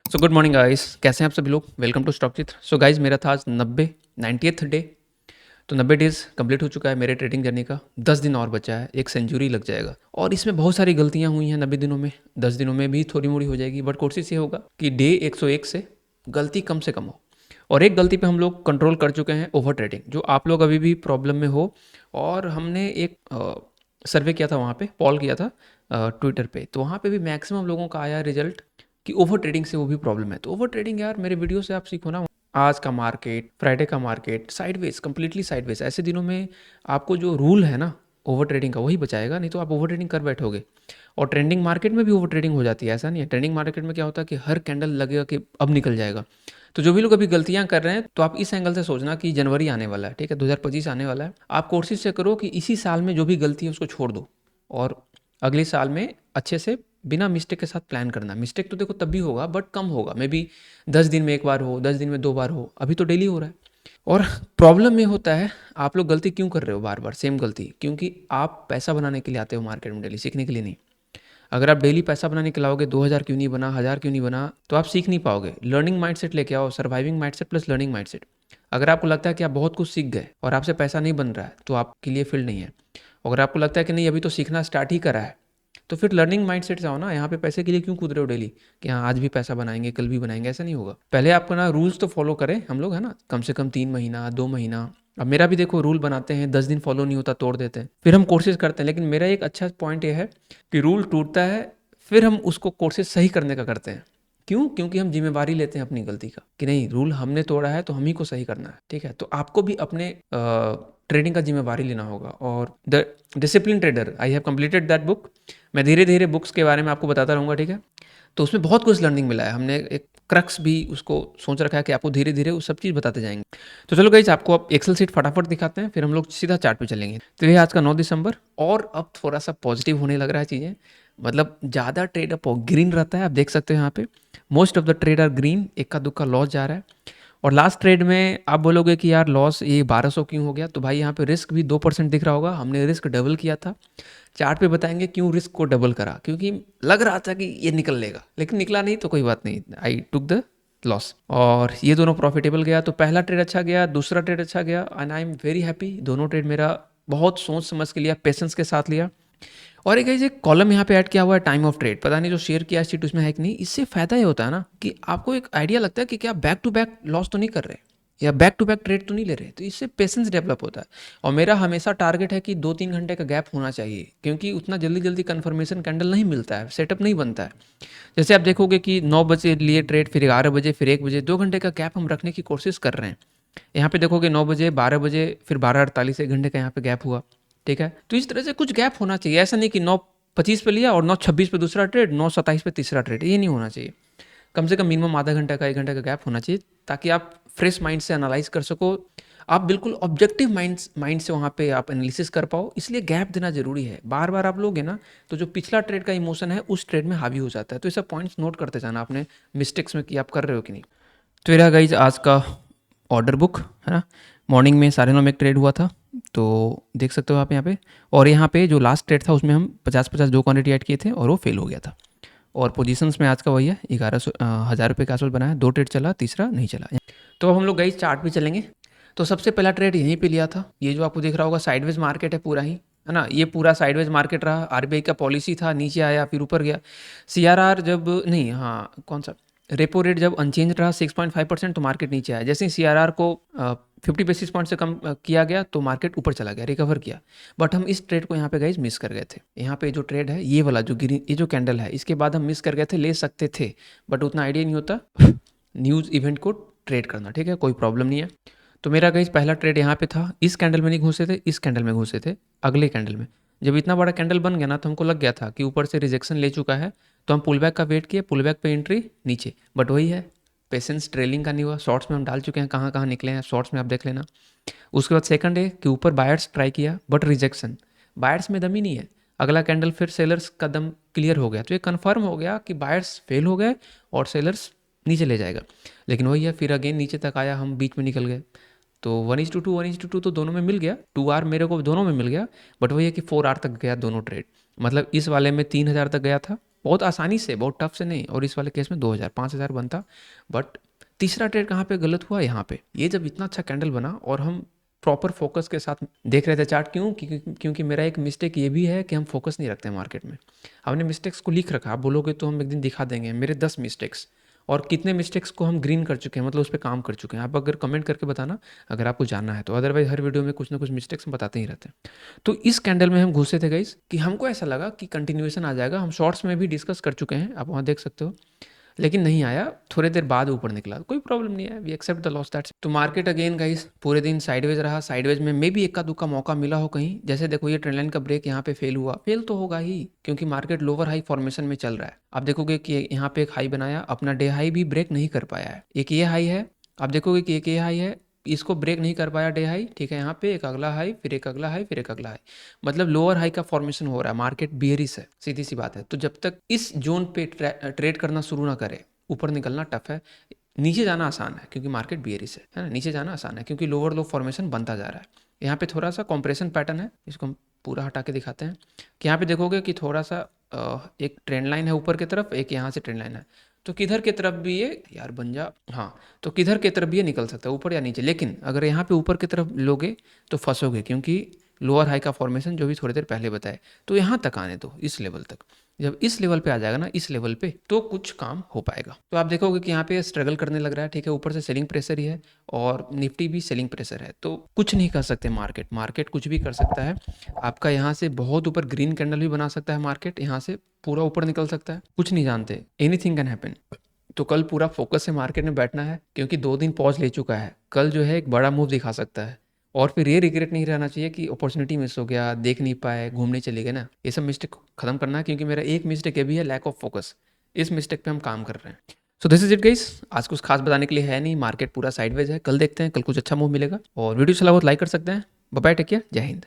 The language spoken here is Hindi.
सो गुड मॉर्निंग गाइस, कैसे हैं आप सभी लोग। वेलकम टू स्टॉक चित्र। सो गाइस, मेरा था आज 90th डे। तो 90 डेज़ कंप्लीट हो चुका है मेरे ट्रेडिंग जर्नी का। 10 दिन और बचा है, एक सेंचुरी लग जाएगा। और इसमें बहुत सारी गलतियां हुई हैं 90 दिनों में। 10 दिनों में भी थोड़ी मोड़ी हो जाएगी, बट कोशिश ये होगा कि डे 101 से कम हो। और एक गलती पे हम लोग कंट्रोल कर चुके हैं, ओवर ट्रेडिंग। जो आप लोग अभी भी प्रॉब्लम में हो, और हमने एक सर्वे किया था, वहाँ पे पॉल किया था ट्विटर पे, तो वहाँ पे भी मैक्सिमम लोगों का आया रिजल्ट कि ओवर ट्रेडिंग से वो भी प्रॉब्लम है। तो ओवर ट्रेडिंग यार, मेरे वीडियो से आप सीखो ना। आज का मार्केट, फ्राइडे का मार्केट साइडवेज, कंप्लीटली साइडवेज, ऐसे दिनों में आपको जो रूल है ना ओवर ट्रेडिंग का, वही बचाएगा। नहीं तो आप ओवर ट्रेडिंग कर बैठोगे। और ट्रेंडिंग मार्केट में भी ओवर ट्रेडिंग हो जाती है, ऐसा नहीं है। ट्रेंडिंग मार्केट में क्या होता है कि हर कैंडल लगेगा कि अब निकल जाएगा। तो जो भी लोग अभी गलतियां कर रहे हैं, तो आप इस एंगल से सोचना कि जनवरी आने वाला है, ठीक है, 2025 आने वाला है। आप कोशिश से करो कि इसी साल में जो भी गलती है उसको छोड़ दो, और अगले साल में अच्छे से बिना मिस्टेक के साथ प्लान करना। मिस्टेक तो देखो तब भी होगा, बट कम होगा। मे बी 10 दिन में एक बार हो, 10 दिन में 2 बार हो, अभी तो डेली हो रहा है। और प्रॉब्लम में होता है, आप लोग गलती क्यों कर रहे हो बार बार सेम गलती? क्योंकि आप पैसा बनाने के लिए आते हो मार्केट में डेली, सीखने के लिए नहीं। अगर आप डेली पैसा बनाने के लिए आओगे, 2000 क्यों नहीं बना, 1000 क्यों नहीं बना, तो आप सीख नहीं पाओगे। लर्निंग माइंडसेट लेके आओ, surviving mindset plus learning mindset. अगर आपको लगता है कि आप बहुत कुछ सीख गए और आपसे पैसा नहीं बन रहा है, तो आपके लिए फील्ड नहीं है। अगर आपको लगता है कि नहीं, अभी तो सीखना स्टार्ट ही करा है, तो फिर लर्निंग माइंडसेट से आओ ना। यहाँ पे पैसे के लिए क्यों कूद रहे हो डेली कि हाँ आज भी पैसा बनाएंगे, कल भी बनाएंगे? ऐसा नहीं होगा। पहले आपको ना रूल्स तो फॉलो करें हम लोग, है ना, कम से कम 3 महीना 2 महीना। अब मेरा भी देखो, रूल बनाते हैं, 10 दिन फॉलो नहीं होता, तोड़ देते हैं, फिर हम कोशिश करते हैं। लेकिन मेरा एक अच्छा पॉइंट ये है कि रूल टूटता है, फिर हम उसको कोशिश सही करने का करते हैं। क्यों? क्योंकि हम जिम्मेवारी लेते हैं अपनी गलती का, कि नहीं, रूल हमने तोड़ा है तो हम ही को सही करना है, ठीक है। तो आपको भी अपने ट्रेडिंग का जिम्मेवारी लेना होगा। और the discipline trader, I have completed that book. मैं धीरे धीरे बुक्स के बारे में आपको बताता रहूँगा, ठीक है। तो उसमें बहुत कुछ लर्निंग मिला है। हमने एक क्रक्स भी उसको सोच रखा है कि आपको धीरे धीरे वो सब चीज़ बताते जाएंगे। तो चलो गाइस, आपको अब एक्सेल सीट फटाफट दिखाते हैं, फिर हम लोग सीधा चार्ट पे चलेंगे। तो ये आज का 9 दिसंबर, और अब थोड़ा सा पॉजिटिव होने लग रहा है चीज़ें। मतलब ज़्यादा ट्रेड अप ग्रीन रहता है, आप देख सकते हो यहाँ पे most of the trade are green. इक्का दुक्का लॉस जा रहा है। और लास्ट ट्रेड में आप बोलोगे कि यार लॉस ये 1200 क्यों हो गया, तो भाई यहाँ पे रिस्क भी 2% दिख रहा होगा। हमने रिस्क डबल किया था। चार्ट पे बताएंगे क्यों रिस्क को डबल करा, क्योंकि लग रहा था कि ये निकल लेगा, लेकिन निकला नहीं, तो कोई बात नहीं, आई टुक द लॉस। और ये दोनों प्रॉफिटेबल गया। तो पहला ट्रेड अच्छा गया, दूसरा ट्रेड अच्छा गया, and I am very happy. दोनों ट्रेड मेरा बहुत सोच समझ के लिया, पेशेंस के साथ लिया। और एक कॉलम यहाँ पे ऐड किया हुआ है, टाइम ऑफ ट्रेड। पता नहीं जो शेयर किया शीट उसमें है कि नहीं। इससे फायदा ये होता है ना कि आपको एक आइडिया लगता है कि क्या बैक टू बैक लॉस तो नहीं कर रहे, या बैक टू बैक ट्रेड तो नहीं ले रहे। तो इससे पेशेंस डेवलप होता है। और मेरा हमेशा टारगेट है कि 2-3 घंटे का गैप होना चाहिए, क्योंकि उतना जल्दी जल्दी कन्फर्मेशन कैंडल नहीं मिलता है, सेटअप नहीं बनता है। जैसे आप देखोगे कि 9 बजे लिए ट्रेड, फिर 11 बजे, फिर 1 बजे, 2 घंटे का गैप हम रखने की कोशिश कर रहे हैं। यहाँ पे देखोगे 9 बजे, 12 बजे, फिर 12:48, 1 घंटे का यहाँ पे गैप हुआ, ठीक है। तो इस तरह से कुछ गैप होना चाहिए। ऐसा नहीं कि 9:25 पे लिया और 9:26 पे दूसरा ट्रेड, 9:27 पे तीसरा ट्रेड, ये नहीं होना चाहिए। कम से कम मिनिमम आधा घंटा का, 1 घंटे का गैप होना चाहिए, ताकि आप फ्रेश माइंड से एनालाइज कर सको। आप बिल्कुल ऑब्जेक्टिव माइंड से वहाँ पे आप एनालिसिस कर पाओ। इसलिए गैप देना जरूरी है। बार बार आप लोगे ना, तो जो पिछला ट्रेड का इमोशन है उस ट्रेड में हावी हो जाता है। तो ये सब पॉइंट्स नोट करते जाना अपने मिस्टेक्स में कि आप कर रहे हो कि नहीं। तो ये रहा गाइज आज का ऑर्डर बुक, है ना। मॉर्निंग में 9:30 में एक ट्रेड हुआ था, तो देख सकते हो आप यहाँ पे। और यहाँ पे जो लास्ट ट्रेड था उसमें हम 50-50 दो क्वांटिटी ऐड किए थे, और वो फेल हो गया था। और पोजीशंस में आज का वही है, 1100 रुपये के आसपास बनाया। 2 ट्रेड चला, तीसरा नहीं चला। तो अब हम लोग गाइज चार्ट पे चलेंगे। तो सबसे पहला ट्रेड यहीं पे लिया था। ये जो आपको दिख रहा होगा साइडवेज मार्केट है पूरा ही, है ना। ये पूरा साइडवेज मार्केट रहा। आरबीआई का पॉलिसी था, नीचे आया फिर ऊपर गया। सीआरआर जब नहीं, हाँ कौन सा, रेपो रेट जब अनचेंज रहा 6.5%, तो मार्केट नीचे आया। जैसे ही सीआरआर को 50 बेसिस पॉइंट से कम किया गया, तो मार्केट ऊपर चला गया, रिकवर किया। बट हम इस ट्रेड को यहाँ पे गाइज मिस कर गए थे। यहाँ पे जो ट्रेड है, ये वाला जो ग्रीन, ये जो कैंडल है, इसके बाद हम मिस कर गए थे। ले सकते थे, बट उतना आइडिया नहीं होता न्यूज़ इवेंट को ट्रेड करना, ठीक है, कोई प्रॉब्लम नहीं है। तो मेरा गाइज पहला ट्रेड यहाँ पे था। इस कैंडल में नहीं घुसे थे, इस कैंडल में घुसे थे, अगले कैंडल में। जब इतना बड़ा कैंडल बन गया ना, तो हमको लग गया था कि ऊपर से रिजेक्शन ले चुका है, तो हम पुल बैक का वेट किए, पुल बैक पे एंट्री नीचे। बट वही है, पेशेंस ट्रेलिंग का नहीं हुआ। शॉर्ट्स में हम डाल चुके हैं, कहाँ कहाँ निकले हैं शॉर्ट्स में आप देख लेना। उसके बाद सेकंड है कि ऊपर बायर्स ट्राई किया, बट रिजेक्शन। बायर्स में दम ही नहीं है। अगला कैंडल फिर सेलर्स का दम क्लियर हो गया, तो ये कन्फर्म हो गया कि बायर्स फेल हो गए और सेलर्स नीचे ले जाएगा। लेकिन वही है, फिर अगेन नीचे तक आया, हम बीच में निकल गए। तो 1:2 1:2 तो दोनों में मिल गया। 2R मेरे को दोनों में मिल गया। बट वही है कि 4R तक गया दोनों ट्रेड। मतलब इस वाले में 3000 तक गया था, बहुत आसानी से, बहुत टफ से नहीं, और इस वाले केस में 2000 5000 बनता। बट तीसरा ट्रेड कहाँ पे गलत हुआ, यहाँ पे। ये जब इतना अच्छा कैंडल बना और हम प्रॉपर फोकस के साथ देख रहे थे चार्ट, क्यों? क्योंकि मेरा एक मिस्टेक ये भी है कि हम फोकस नहीं रखते हैं मार्केट में। हमने मिस्टेक्स को लिख रखा, आप बोलोगे तो हम एक दिन दिखा देंगे मेरे 10 मिस्टेक्स, और कितने मिस्टेक्स को हम ग्रीन कर चुके हैं, मतलब उस पर काम कर चुके हैं। आप अगर कमेंट करके बताना अगर आपको जानना है तो, अदरवाइज हर वीडियो में कुछ ना कुछ मिस्टेक्स हम बताते ही रहते हैं। तो इस कैंडल में हम घुसे थे गाइस कि हमको ऐसा लगा कि कंटिन्यूएशन आ जाएगा, हम शॉर्ट्स में भी डिस्कस कर चुके हैं, आप वहाँ देख सकते हो, लेकिन नहीं आया। थोड़ी देर बाद ऊपर निकला, कोई प्रॉब्लम नहीं है, we accept the loss, that's. तो मार्केट अगेन गाइस पूरे दिन साइडवेज रहा। साइडवेज में मे भी इक्का दुक्का मौका मिला हो कहीं, जैसे देखो ये ट्रेंड लाइन का ब्रेक यहाँ पे फेल हुआ, फेल तो होगा ही, क्योंकि मार्केट लोअर हाई फॉर्मेशन में चल रहा है। आप देखोगे कि यहाँ पे एक हाई बनाया, अपना डे हाई भी ब्रेक नहीं कर पाया है। एक ये हाई है, आप देखोगे कि एक ये हाई है, इसको ब्रेक नहीं कर पाया डे हाई, ठीक है। यहाँ पे एक अगला हाई, फिर एक अगला हाई, फिर एक अगला हाई, मतलब लोअर हाई का फॉर्मेशन हो रहा है। मार्केट बियरिश है, सीधी सी बात है। तो जब तक इस जोन पे ट्रेड करना शुरू ना करे, ऊपर निकलना टफ है, नीचे जाना आसान है क्योंकि मार्केट बियरिश है ना। नीचे जाना आसान है क्योंकि लोअर लो फॉर्मेशन बनता जा रहा है। यहाँ पे थोड़ा सा कॉम्प्रेशन पैटर्न है, इसको हम पूरा हटा के दिखाते हैं कि यहाँ पे देखोगे कि थोड़ा सा एक ट्रेंड लाइन है ऊपर की तरफ, एक यहाँ से ट्रेंड लाइन है, तो किधर की तरफ भी ये यार बन जा, हाँ, तो किधर की तरफ भी ये निकल सकता है, ऊपर या नीचे। लेकिन अगर यहाँ पे ऊपर की तरफ लोगे तो फंसोगे, क्योंकि लोअर हाई का फॉर्मेशन जो भी थोड़ी देर पहले बताए। तो यहाँ तक आने दो, इस लेवल तक। जब इस लेवल पे आ जाएगा ना, इस लेवल पे, तो कुछ काम हो पाएगा। तो आप देखोगे कि यहाँ पे स्ट्रगल करने लग रहा है, ठीक है। ऊपर से सेलिंग प्रेशर ही है और निफ्टी भी सेलिंग प्रेशर है, तो कुछ नहीं कर सकते। मार्केट कुछ भी कर सकता है। आपका यहाँ से बहुत ऊपर ग्रीन कैंडल भी बना सकता है मार्केट, यहाँ से पूरा ऊपर निकल सकता है, कुछ नहीं जानते, एनीथिंग कैन हैपन। तो कल पूरा फोकस से मार्केट में बैठना है, क्योंकि 2 दिन पॉज ले चुका है। कल जो है एक बड़ा मूव दिखा सकता है, और फिर ये रिग्रेट नहीं रहना चाहिए कि अपॉर्चुनिटी मिस हो गया, देख नहीं पाए, घूमने चले गए ना। ये सब मिस्टेक खत्म करना है, क्योंकि मेरा एक मिस्टेक ये भी है, लैक ऑफ फोकस। इस मिस्टेक पे हम काम कर रहे हैं। So this is it guys. आज कुछ खास बताने के लिए है नहीं, मार्केट पूरा साइडवेज है। कल देखते हैं, कल कुछ अच्छा मूव मिलेगा। और वीडियो चला बहुत लाइक कर सकते हैं। बाय बाय, टेक केयर, जय हिंद।